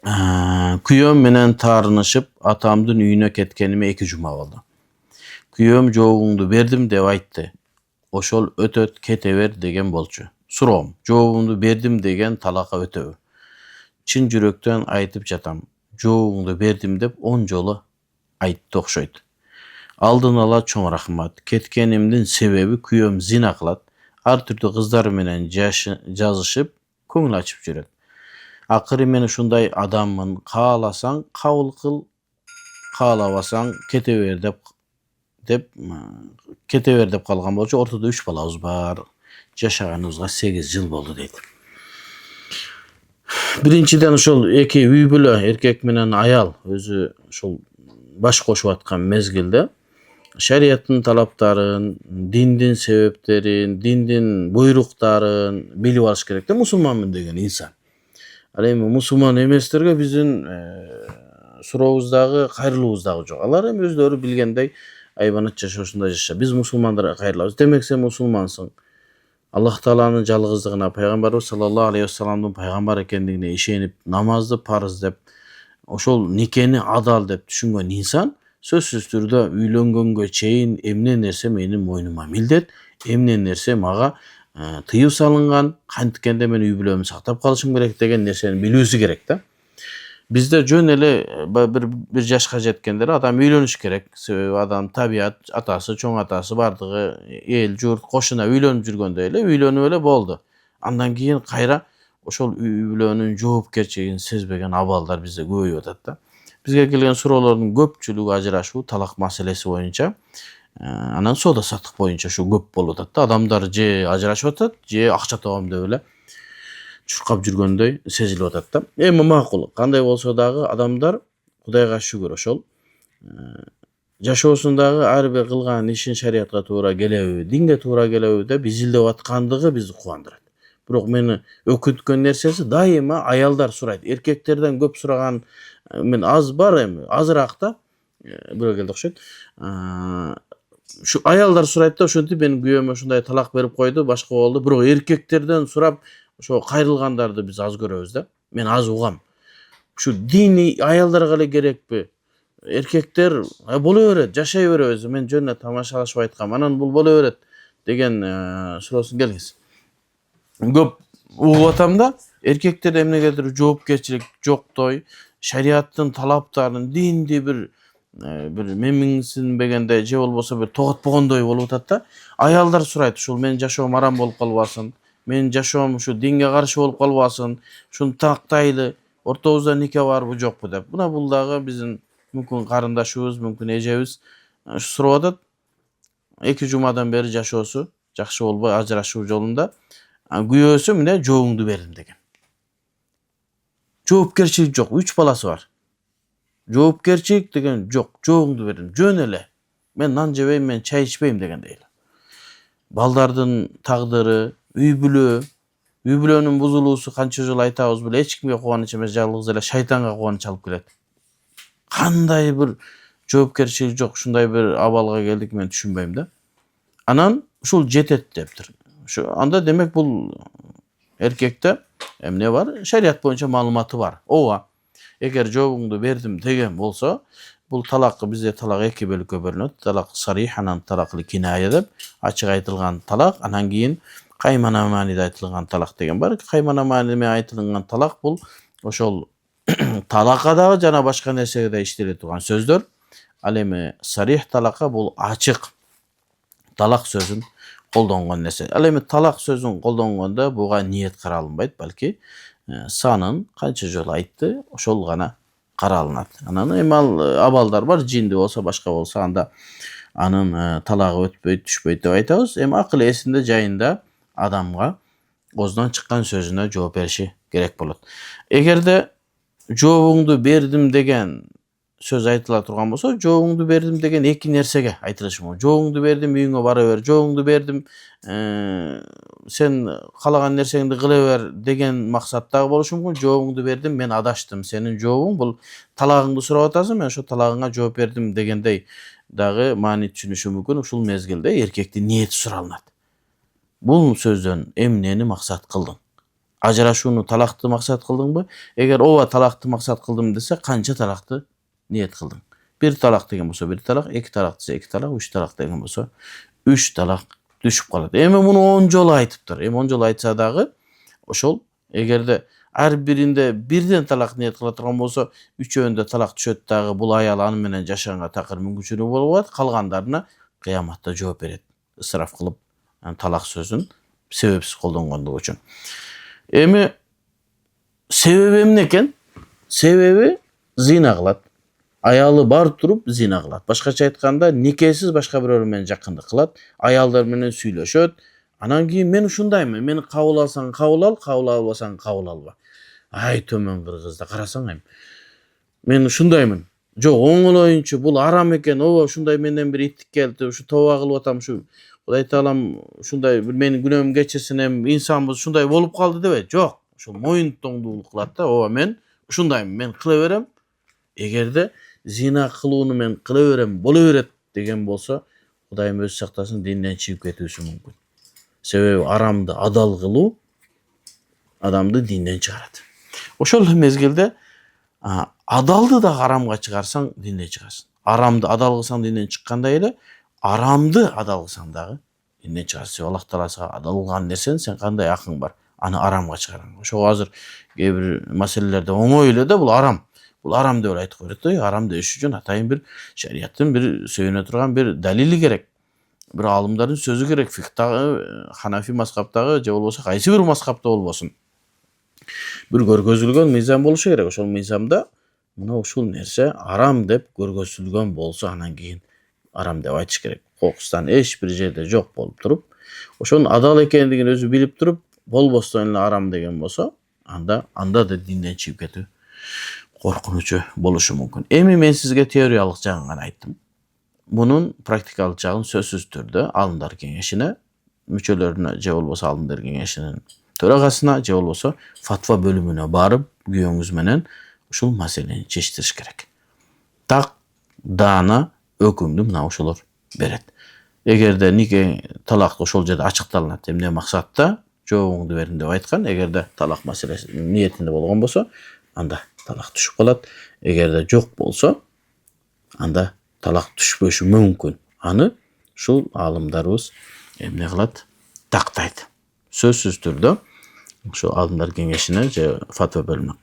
Kүйөөм менен таарынышып, атамдын үйүнө кеткениме 2 жума болду. Күйөөм жообуңду бердим деп айтты. Ошол өтөт, кете бер деген болчу. Суроом, жообумду бердим деген талакка өтөбү? Чын жүрөктөн айтып жатам. Жообуңду бердим деп 10 жолу айтты окшойт. Алдын ала чоң рахмат. Кеткенимдин себеби күйөөм зина кылат. Ар түрдүү кыздар менен жазышып, көңүл ачып жүрөт. Акыры мен ушундай адаммын. Кааласаң кабыл кыл, каалабасаң кете бер деп калган болчу. Ортодо 3 балабыз бар. Жашаганыбызга 8 жыл болду дейт. Биринчиден ошол эки үй бүлө, эркек менен аял өзү ошол баш кошуп аткан мезгилде шарияттын талаптарын, диндин себептерин, диндин буйруктарын билип алыш керек да, мусулманмын деген инсан. Ал эми мусулман эместерге биздин сурообуз дагы, кайрылуубуз дагы жок. Алар эми өздөрү билгендей айбанат жашоосунда жашашат. Биз мусулмандарга кайрылабыз. Демек сен мусулмансың. Аллах Тааланын жалгыздыгына, пайгамбарыбыз саллаллаху алейхи вассаламдын пайгамбар экендигине ишенип, намазды парыз деп, ошол никени адал деп түшүнгөн инсан сөзсүз түрдө үйлөнгөнгө чейин эмне нерсе менин мойнума милдет, эмне нерсе мага тыюу салынган, канткенде мен үй бүлөмдү сактап калышым керек деген нерсени билүүсү керек да. Бизде жөн эле бир жашка жеткендер адам үйлөнүш керек. Себеби адам табият, атасы, чоң атасы бардыгы эл, журт, кошуна үйлөнүп жүргөндө эле үйлөнүп эле болду. Андан кийин кайра ошол үй бүлөнүн жоопкерчилигин сезбеген абалдар бизде көбөйүп атат да. Бизге келген суроолордун көпчүлүгү ажырашуу, талак маселеси боюнча, анан соода саттык боюнча ушу көп болуп атат да. Адамдар же ажырашып атат, же акча табам деп эле чуркап жүргөндөй сезилип атат да. Эми макул, кандай болсо дагы адамдар Кудайга шүгүр ошол жашоосундагы ар бир кылган ишин шариятка туура келеби, динге туура келеби деп изилдеп аткандыгы бизди кубандырат. Бирок мени өкүнткөн нерсеси дайыма аялдар сурайт. Эркектерден көп сураган мен аз бар эми, азыраак да. Бирөө келди окшойт. Ушу аялдар сурайт да, ошентип менин күйөөмө ушундай талак берип койду, башка болду. Бирок эркектерден сурап ошо кайрылгандарды биз аз көрөбүз да. Мен аз угам. Ушу дини аялдарга эле керекпи? Эркектер боло берет, жашай беребиз. Мен жөн эле тамашалашып айткам. Анан бул боло берет деген суроосун келгиз. Көп угуп атам да, эркектер эмнегедир жоопкерчилик жоктой, шариаттын талаптарын, динди бир меңсинбегендей же болбосо бир тоготпогондой болуп атат да. Аялдар сурайт, ушул менин жашоом арам болуп калбасын, менин жашоом ушу динге каршы болуп калбасын, ушуну тактайлы, ортобузда нике барбы жокпу деп. Мына бул дагы биздин мүмкүн карындашыбыз, мүмкүн эжебиз сурап атат. 2 жумадан бери жашоосу жакшы болбой ажырашуу жолунда. Күйөөсү мына жообуңду бердим деген. Жоопкерчилик жок, 3 баласы бар. Жоопкерчилик деген жок, жообуңду бердим. Жөн эле. Мен нан жебейм, мен чай ичпейм дегендей эле. Балдардын тагдыры, үй бүлөнүн бузулуусу канча жолу айтабыз беле, эч кимге кубаныч эмес, жалгыз эле шайтанга кубаныч алып келет. Кандай бир жоопкерчилик жок, ушундай бир абалга келдик, мен түшүнбөйм да. Анан ушул жетет дептир. Анда демек бул эркекте эмне бар? Шарият боюнча маалыматы бар. Ооба. Эгер жообуңду бердим деген болсо, бул талак, бизде талак 2 бөлүккө бөлүнөт. Талак сарих, анан талак киная деп, ачык айтылган талак, анан кийин каймана мааниде айтылган талак деген бар. Каймана мааниде айтылган талак бул ошол талакка дагы жана башка нерсеге да иштеле турган сөздөр. Ал эми сарих талакка бул ачык талак сөзүн колдонгон нерсе. Ал эми талак сөзүн колдонгондо буга ниет каралынбайт, балки санын канча жолу айтты, ошол гана каралынат. Анан эми ал абалдар бар, жинди болсо, башка болсо, анда анын талагы өтпөйт, түшпөйт деп айтабыз. Эми акыл эсинде жайында адамга оозунан чыккан сөзүнө жооп бериши керек болот. Эгерде жообуңду бердим деген сөз айтыла турган болсо, жообуңду бердим деген 2 нерсеге айтылышы мүмкүн. Жообуңду бердим, үйүңө бара бер. Жообуңду бердим, сен калаган нерсеңди кыла бер деген максаттагы болушу мүмкүн. Жообуңду бердим, мен адаштым. Сенин жообуң бул талагыңды сурап атасың, мен ошо талагыңа жооп бердим дегендей дагы маани түшүнүшү мүмкүн. Ушул мезгилде эркектин ниети суралынат. Бул сөздөн эмнени максат кылдың? Ajrашууну talakты maksat kıldыңбы? Eger ova talakты maksat kıldım dese kança talakты niyet kıldың? Bir talak degen bolsa bir talak, iki talak dese iki talak, üç talak degen bolsa üç talak düşüp kalat. Emi bunu 10 jol aytıptır. Emi 10 jol aytsa dagı oşol egerde her birinde birden talak niyet kıla turgan bolsa, üçöөнde talak düşöt dagı bul ayal аны менен жашаганга такыр мүмкүнчүлүгү болуп атат. Калгандарына кыяматта жооп берет. Ысыраф кылып talak sözün sebepsiz колдонгондугу үчүн. Emi sebebi emne eken? Sebebi zina kılat. Ayalı bar turup zina kılat. Başkaça aytkanda nikesiz başka biröөр менен жакындык kılat. Ayalдар менен сүйлөшөt. Andan keyin men ушундаймын. Meni kabul alsaң kabul al, kabul albasaң kabul alba. Ay tömөн kırgızda karasaң ayım. Men ушундаймын. Жок, оңолоюнчу бул арам экен. Ооба ушундай менден бир иттик келди. Ушу тооба кылып атам ушу. Кудай таалам ушундай бир менин күнөөм кечирсин, эми инсанбыз ушундай болуп калды дебейт. Жок. Ошол моюн тоңдуулук кылат да. Ооба мен ушундаймын. Мен кыла берем. Эгерде зина кылууну мен кыла берем, боло берет деген болсо, Кудайым өзү сактасын, динден чыгып кетүүсү мүмкүн. Себеби арамды адал кылуу адамды динден чыгарат. Ошол мезгилде адалды да арамга чыгарсаң динден чыгарсың. Арамды адал кылсаң динден чыккандай эле, арамды адал кылсаң дагы динден чыгарсың. Аллах Таала сага адал кылган нерсени сен кандай акың бар, аны арамга чыгараң. Ошого азыр кээ бир маселелерде оңой эле да бул арам. Бул арам деп айтып койот. Арам деш үчүн атайын бир шариаттын бир сөйнө турган бир далили керек. Бир алымдардын сөзү керек. Фикhtагы, Ханафи мазхабтагы же болбосо кайсы бир мазхабта болбосун. Бир көргөзүлгөн мыйзам болушу керек. Ошол мыйзамда мына ушул нерсе арам деп көргөзүлгөн болсо, анан кийин арам деп айтыш керек. Кокустан эч бир жерде жок болуп туруп, ошонун адал экендигин өзү билип туруп, болбостон эле арам деген болсо, анда да динден чыгып кетүү коркунучу болушу мүмкүн. Эми мен сизге теориялык жагын гана айттым. Мунун практикалык жагын сөзсүз түрдө алымдар кеңешине, мүчөлөрүнө же болбосо алымдар кеңешинин төрагасына же болбосо фатва бөлүмүнө барып, күйөөңүз менен ушул маселени чечтириш керек. Так даана өкүмдү мына ошолор берет. Эгерде нике талак ошол жерде ачыкталынат, эмне максатта жообуңду бердим деп айткан. Эгерде талак маселеси ниетинде болгон болсо, анда талак түшүп калат. Эгерде жок болсо, анда талак түшпөшү мүмкүн. Аны ушул алымдарыбыз эмне кылат? Тактайт. Сөзсүз түрдө ошо алымдар кеңешине же фатва бөлүмүнө